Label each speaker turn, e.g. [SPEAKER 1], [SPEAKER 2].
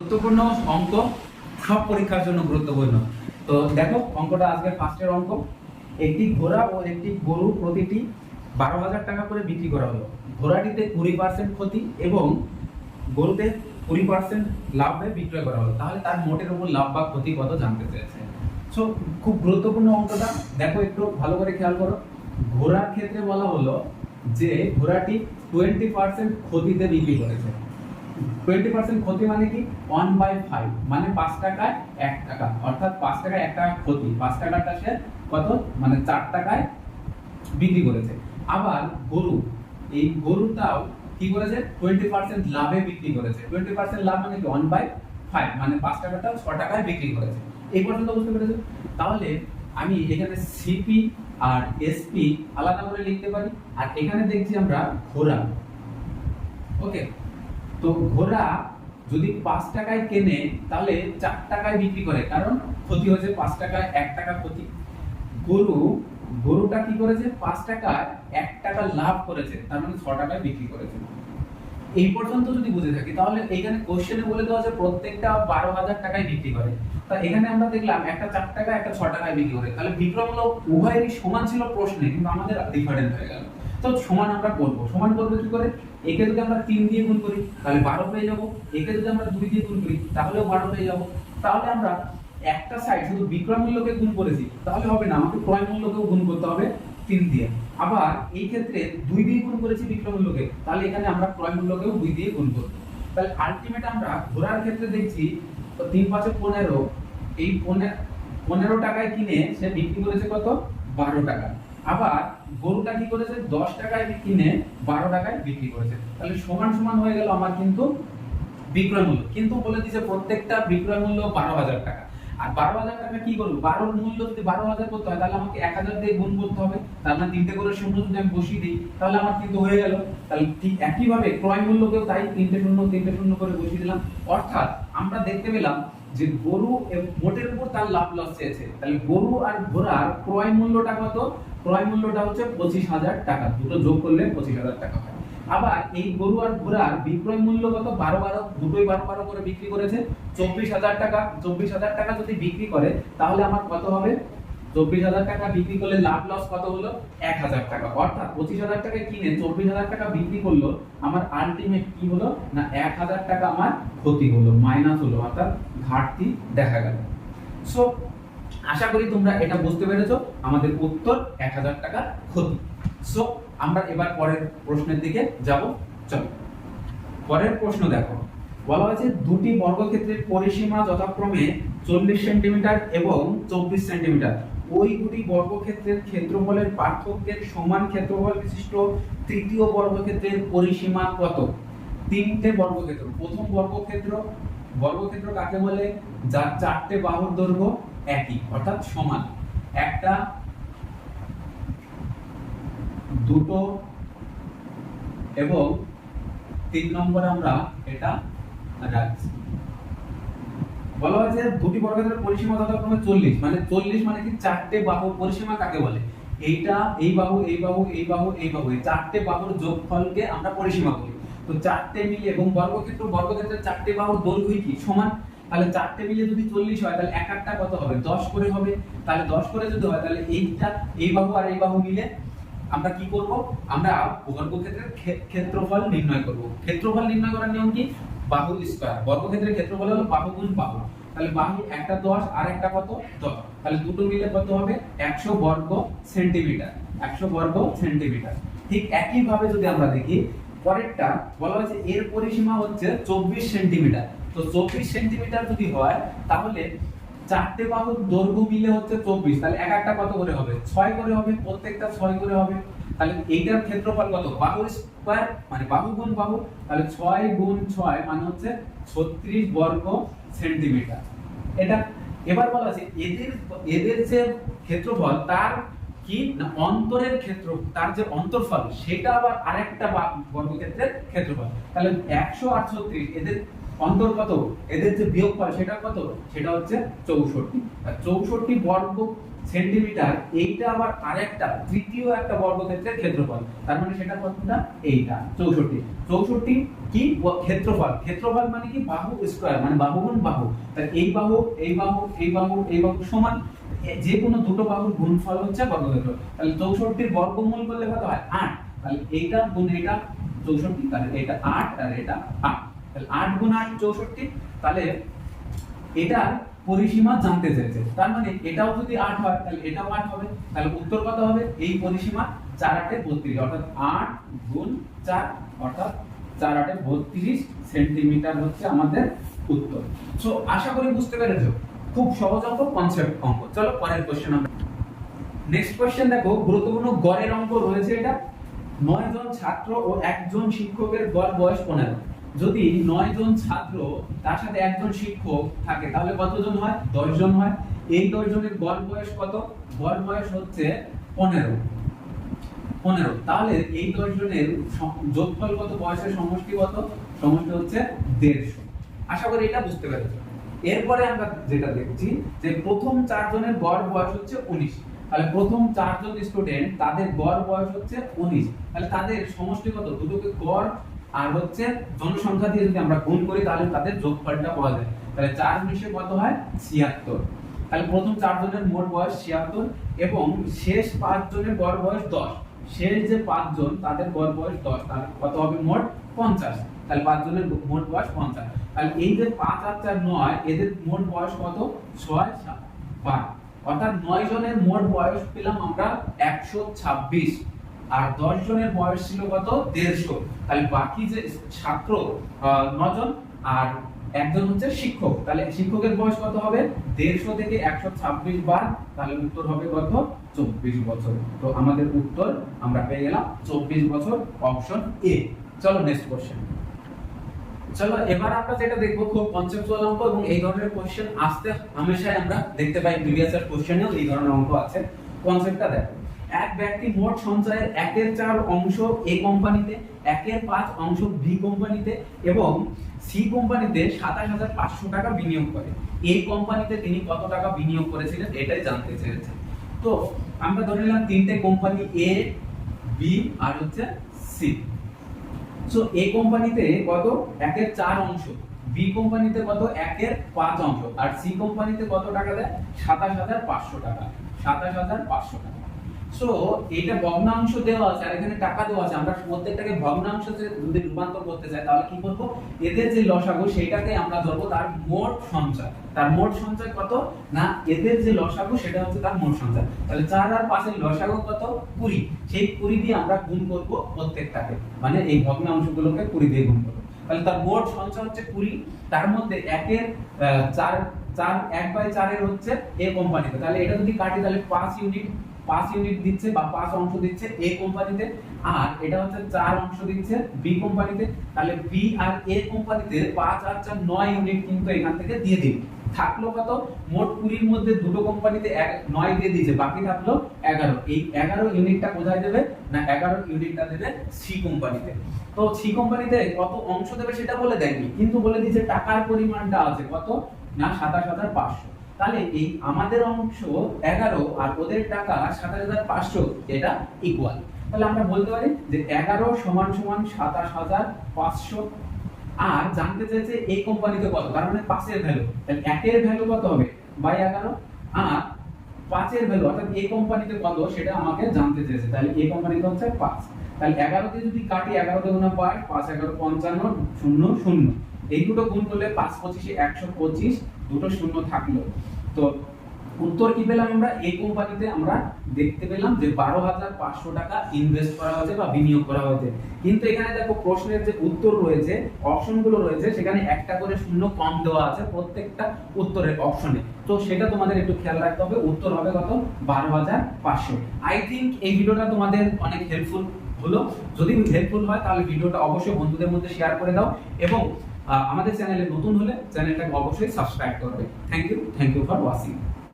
[SPEAKER 1] গুরুত্বপূর্ণ অঙ্ক, সব পরীক্ষার জন্য গুরুত্বপূর্ণ। তো দেখো অঙ্কটা আজকে ফার্স্টের অঙ্ক। একটি ঘোড়া ও একটি গরু প্রতিটি 12,000 টাকা করে বিক্রি করা হলো। ঘোড়াটিতে 20% ক্ষতি এবং গরুতে 20% লাভে বিক্রয় করা হলো। তাহলে তার মোটের উপর লাভ বা ক্ষতি কত জানতে চেয়েছে। সো খুব গুরুত্বপূর্ণ অঙ্কটা, দেখো একটু ভালো করে খেয়াল করো। ঘোড়ার ক্ষেত্রে বলা হলো যে ঘোড়াটি 20% ক্ষতিতে বিক্রি করেছে। 20% ক্ষতি মানে কি? 1/5 মানে 5 টাকায় 1 টাকা, অর্থাৎ 5 টাকায় 1 টাকা ক্ষতি, 5 টাকাটা সে কত মানে 4 টাকায় বিক্রি করেছে। আবার গরু, এই গরুটাও কি করেছে? 20% লাভে বিক্রি করেছে। 20% লাভ মানে কি? 1/5 মানে 5 টাকাটা 6 টাকায় বিক্রি করেছে। এই পর্যন্ত বুঝতে পেরেছো? তাহলে আমি এখানে সিপি আর এসপি আলাদা করে লিখতে পারি, আর এখানে দেখছি আমরা ঘোড়া। ওকে, তো ঘোড়া যদি 5 টাকায় কেনে তাহলে 4 টাকায় বিক্রি করে, কারণ ক্ষতি হয়েছে 5 টাকায় 1 টাকা ক্ষতি। গরুটা কি করেছে? 5 টাকায় 1 টাকা লাভ করেছে, তার মানে 6 টাকায় বিক্রি করেছে। এই পর্যন্ত যদি বুঝে থাকি তাহলে এখানে কোশ্চেনে বলে দেওয়া আছে প্রত্যেকটা 12,000 টাকায় বিক্রি করে। তা এখানে আমরা দেখলাম একটা 4 টাকা একটা 6 টাকায় বিক্রি করে, তাহলে বিক্রয়মূল্য উভয়েরই সমান ছিল প্রশ্নে, কিন্তু আমাদের ডিফারেন্ট হয়ে গেল। তো সমান আমরা করব, সমান করব কি করে? একে যদি আমরা 3 দিয়ে গুণ করি তাহলে 12 পেয়ে যাব, একে যদি আমরা 2 দিয়ে গুণ করি তাহলেও 12 পেয়ে যাব। তাহলে আমরা একটা সাইড শুধু বিক্রয় মূল্যকে গুণ করেছি তাহলে হবে না, আমাকে ক্রয় মূল্যকেও গুণ করতে হবে 3 দিয়ে। আবার এই ক্ষেত্রে 2 দিয়ে গুণ করেছি বিক্রয় মূল্যকে, তাহলে এখানে আমরা ক্রয় মূল্যকেও 2 দিয়ে গুণ করব। তাহলে আলটিমেট আমরা ঘোড়ার ক্ষেত্রে দেখছি 3 5 15, এই 15 টাকায় কিনে সে বিক্রি করেছে কত? 12 টাকা। আবার গরুটা কি করেছে? 10 টাকায় কিনে 12 টাকায় বিক্রি করেছে। তাহলে সমান সমান হয়ে গেল আমার কিন্তু বিক্রয় মূল্য, কিন্তু বলে দিয়েছে প্রত্যেকটা বিক্রয় মূল্য 12,000 টাকা। আর 12,000 টাকা কি করব? 12 এর মূল্য যদি 12,000 করতে হয় তাহলে আমাকে 1,000 দিয়ে গুণ করতে হবে, তার মানে তিনটে করে শূন্য যদি আমি বসিয়ে দিই তাহলে আমার কিন্তু হয়ে গেল। তাহলে ঠিক একই ভাবে ক্রয় মূল্যকেও তাই তিনটে শূন্য করে বসিয়ে দিলাম। অর্থাৎ আমরা দেখতে পেলাম যে গরু মোটের উপর তার লাভ লস চেয়েছে। তাহলে গরু আর ঘোড়ার ক্রয় মূল্যটা কত? ক্রয় মূল্যটা হচ্ছে 25,000 টাকা, দুটো যোগ করলে 25,000 টাকা হয়। আবার এই গরু আর ঘোড়ার বিক্রয় মূল্য কত? 12 দুটোই 12 করে বিক্রি করেছে, 24,000 টাকা। 24,000 টাকা যদি বিক্রি করে তাহলে আমার কত হবে? 24,000 টাকা বিক্রি করলে লাভ লস কত হলো? 1,000 টাকা। অর্থাৎ 25,000 টাকায় কিনে 24,000 টাকা বিক্রি করলো, আমার আলটিমেট কি হলো না 1,000 টাকা আমার ক্ষতি হলো, মাইনাস হলো, অর্থাৎ ঘাটতি দেখা গেল। সো আশা করি তোমরা এটা বুঝতে পেরেছো। আমাদের উত্তর 1,000 টাকা ক্ষতি। সো আমরা এবার পরের প্রশ্নের দিকে যাব। চলো পরের প্রশ্ন দেখো। বলা হয়েছে দুটি বর্গক্ষেত্রের পরিসীমা যথাক্রমে 40 সেন্টিমিটার এবং 24 সেন্টিমিটার। ওই দুটি বর্গক্ষেত্রের ক্ষেত্রফলের পার্থক্যের সমান ক্ষেত্রফল বিশিষ্ট তৃতীয় বর্গক্ষেত্রের পরিসীমা কত? তিনটে বর্গক্ষেত্র। প্রথম বর্গক্ষেত্র কাকে বলে? যার চারটে বাহুর দৈর্ঘ্য একই অর্থাৎ সমান। একটা, দুটো এবং 3 নম্বরে আমরা এটা রাখছি। বলা হয়েছে দুটি বর্গক্ষেত্রের পরিসীমা যথাক্রমে 40, মানে 40 মানে কি? চারটে বাহুর পরিসীমা কাকে বলে? এইটা, এই বাহু, এই বাহু, এই বাহু, এই বাহু, এই চারটে বাহুর যোগফলকে আমরা পরিসীমা বলি। তো চারটে মিলে, এবং বর্গক্ষেত্রের চারটে বাহুর দৈর্ঘ্য কি? সমান। তাহলে চারটে মিলে যদি 40 হয় তাহলে এক একটা কত হবে? 10 করে হবে। তাহলে 10 করে যদি হয় তাহলে এইটা, এই বাহু আর এই বাহু মিলে আমরা কি করব? আমরা বর্গক্ষেত্রের ক্ষেত্রফল নির্ণয় করব। ক্ষেত্রফল নির্ণয় করার নিয়ম কি? বাহু স্কয়ার। বর্গক্ষেত্রের ক্ষেত্রফল হলো বাহু গুণ বাহু। তাহলে বাহু একটা 10 আর একটা কত? 10। তাহলে দুটো মিলে কত হবে? 100 বর্গ সেন্টিমিটার। 100 বর্গ সেন্টিমিটার। ঠিক একই ভাবে যদি আমরা দেখি পরেরটা, বলা হয়েছে এর পরিসীমা হচ্ছে 24 সেন্টিমিটার। তো 24 সেন্টিমিটার যদি হয় তাহলে চারটে বাহুর দৈর্ঘ্য মিলে হচ্ছে 24, তাহলে এক একটা কত করে হবে? 6 করে হবে, প্রত্যেকটা 6 করে হবে। তাহলে এইটার ক্ষেত্রফল কত? বাহু স্কয়ার মানে বাহু গুণ বাহু, তাহলে 6 গুণ 6 মানে হচ্ছে 36 বর্গ সেন্টিমিটার। এটা এবার বলা আছে এদের যে ক্ষেত্রফল তার কি না অন্তরের ক্ষেত্র, তার যে অন্তর্ফল সেটা আবার আরেকটা বর্গক্ষেত্রের ক্ষেত্রফল। তাহলে 100 আর 36 এদের অন্তর কত, এদের যে বিয়োগফল সেটা কত, সেটা হচ্ছে 64। আর 64 বর্গ সেন্টিমিটার, এইটা আবার আরেকটা তৃতীয় একটা বর্গক্ষেত্রের ক্ষেত্রফল, তার মানে সেটা কতটা, এইটা 64। 64 কি ক্ষেত্রফল, ক্ষেত্রফল মানে কি বাহু স্কয়ার, মানে বাহু গুণ বাহু, তাহলে এই বাহু এই বাহু এই বাহু এই বাহু সমান, যে কোনো দুটো বাহুর গুণফল হচ্ছে বর্গক্ষেত্র। তাহলে 64 বর্গমূল করলে কত হয় 8, তাহলে এইটা গুণ এটা 64, তাহলে এটা 8 আর এটা 8, তাহলে 8 গুণ 8 64। তাহলে এটার পরিসীমা জানতে চেয়েছে, তার মানে এটাও যদি 8 হয় তাহলে এটাও 8 হবে, তাহলে উত্তর কত হবে, এই পরিসীমা 4 8 32, অর্থাৎ 8 গুণ 4 অর্থাৎ 4 8 32 সেন্টিমিটার হচ্ছে আমাদের উত্তর। সো আশা করি বুঝতে পেরেছো, খুব সহজ অঙ্ক, কনসেপ্ট অঙ্ক। চলো পরের কোশ্চেন আমরা। নেক্সট কোশ্চেন দেখো, গুরুত্বপূর্ণ গড়ের অঙ্ক রয়েছে। এটা 9 জন ছাত্র ও একজন শিক্ষকের গড় বয়স 15। যদি 9 জন ছাত্র তার সাথে একজন শিক্ষক থাকে তাহলে কতজন হয়, 10 জন হয়। এই 10 জনের গড় বয়স কত, গড় বয়স হচ্ছে 15। তাহলে এই 10 জনের যোগফল কত, বয়সের সমষ্টি কত, সমষ্টি হচ্ছে 150। আশা করি এটা বুঝতে পেরেছো। এরপরে আমরা যেটা দেখছি যে প্রথম 4 জনের গড় বয়স হচ্ছে 19। তাহলে প্রথম 4 জন স্টুডেন্ট তাদের গড় বয়স হচ্ছে 19, তাহলে তাদের সমষ্টি কত, দুটোকে গড় আর হচ্ছে জনসংখ্যা দিয়ে যদি আমরা গুণ করি তাহলে তাদের যোগফলটা পাওয়া যায়। তাহলে 4 19 কত হয় 76। তাহলে প্রথম 4 জনের মোট বয়স 76 এবং শেষ 5 জনের গড় বয়স 10। শেষ যে 5 জন তাদের গড় বয়স 10, তাহলে কত হবে মোট 50। তাহলে 5 জনের মোট বয়স 50। তাহলে এই যে 5 আর 4 9, এদের মোট বয়স কত, 6 7 12, অর্থাৎ 9 জনের মোট বয়স পেলাম আমরা 126 আর 10 জনের বয়স ছিল কত, 150। তাহলে বাকি যে ছাত্র 9 জন আর একজন হচ্ছে শিক্ষক, তাহলে শিক্ষকের বয়স কত হবে, 150 থেকে 126 বার, তাহলে উত্তর হবে কত, 24 বছর। তো আমাদের উত্তর আমরা পেয়ে গেলাম 24 বছর, অপশন এ। চলো নেক্সট কোশ্চেন। চলো এবার আমরা যেটা দেখবো খুব কনসেপচুয়াল অঙ্ক, এবং এই ধরনের কোশ্চেন আসতে হামেশাই আমরা দেখতে পাই, প্রিভিয়াস ইয়ার কোশ্চেনেও এই ধরনের অঙ্ক আছে। কনসেপ্টটা দেখো, এক ব্যক্তি মোট সঞ্চয়ের 1/4 অংশ এ কোম্পানিতে, 1/5 অংশ বি কোম্পানিতে এবং সি কোম্পানিতে 27500 টাকা বিনিয়োগ করে। এই কোম্পানিতে তিনি কত টাকা বিনিয়োগ করেছিলেন এটাই জানতে চেয়েছে। তো আমরা ধরে নিলাম তিনটে কোম্পানি, এ বি আর হচ্ছে সি। সো এ কোম্পানিতে কত, 1/4 অংশ, বি কোম্পানিতে কত, 1/5 অংশ, আর সি কোম্পানিতে কত টাকা দেয়, 27500 টাকা, 27500 টাকা। সো এটা ভগ্নাংশ দেওয়া আছে আর এখানে টাকা দেওয়া আছে, আমরা প্রত্যেকটাকে ভগ্নাংশে যদি রূপান্তর করতে চাই তাহলে কি করব, এদের যে লসাগু সেটাকে আমরা ধরবো তার মোট সঞ্চয়। তার মোট সঞ্চয় কত না, এদের যে লসাগু সেটা হচ্ছে তার মোট সঞ্চয়। তাহলে 4 আর 5 এর লসাগু কত, 20। সেই 20 দিয়ে আমরা গুণ করব প্রত্যেকটাকে, মানে এই ভগ্নাংশগুলোকে 20 দিয়ে গুণ করব। তাহলে তার মোট সঞ্চয় হচ্ছে 20, তার মধ্যে 1/4 এর হচ্ছে এ কোম্পানিতে, তাহলে এটা যদি কাটি তাহলে 5 ইউনিট দিচ্ছে বা 5 অংশ দিচ্ছে এ কোম্পানিতে, আর এটা হচ্ছে 4 অংশ দিচ্ছে বি কোম্পানিতে। তাহলে বি আর এ কোম্পানিতে 5 আর 4 9 ইউনিট কিন্তু এখান থেকে দিয়ে দিন। থাকলো কত, মোট 20 এর মধ্যে দুটো কোম্পানিতে 9 দিয়ে দিয়েছে, বাকি থাকলো 11। এই 11 ইউনিটটা কোথায় দেবে না, 11 ইউনিটটা দেবে সি কোম্পানিতে। তো সি কোম্পানিতে কত অংশ দেবে সেটা বলে দেয়নি, কিন্তু বলে দিয়েছে টাকার পরিমাণটা আছে কত না 27500। তাহলে এই আমাদের অংশ 11 আর ওদের টাকা 27500, এটা ইকুয়াল। তাহলে আমরা বলতে পারি যে 11 সমান সমান 27500। আর জানতে চাইছে এই কোম্পানিতে কত, কারণ মানে 5 এর ভ্যালু, তাহলে 1 এর ভ্যালু কত হবে বাই 11 আর 5 এর ভ্যালু অর্থাৎ এই কোম্পানিতে কত সেটা আমাকে জানতে চেয়েছে। তাহলে এই কোম্পানিতে হচ্ছে 5, তাহলে 11 দিয়ে যদি কাটি 11 তে গুণ 5, 5 11 55 0 0, এই দুটো গুণ করলে 5 25 125, দুটো শূন্য থাকলো। তো উত্তর কি পেলাম আমরা, এই কোম্পানিতে আমরা দেখতে পেলাম যে 12500 টাকা ইনভেস্ট করা হয়েছে বা বিনিয়োগ করা হয়েছে। কিন্তু এখানে দেখো প্রশ্নের যে উত্তর রয়েছে, অপশনগুলো রয়েছে, সেখানে একটা করে শূন্য কম দেওয়া আছে প্রত্যেকটা উত্তরের অপশনে। তো সেটা তোমাদের একটু খেয়াল রাখতে হবে, উত্তর হবে কত 12500। আই থিংক এই ভিডিওটা তোমাদের অনেক হেল্পফুল হলো। যদি হেল্পফুল হয় তাহলে ভিডিওটা অবশ্যই বন্ধুদের মধ্যে শেয়ার করে দাও, এবং আমাদের চ্যানেলে নতুন হলে চ্যানেলটাকে অবশ্যই সাবস্ক্রাইব করবে। Thank you for watching.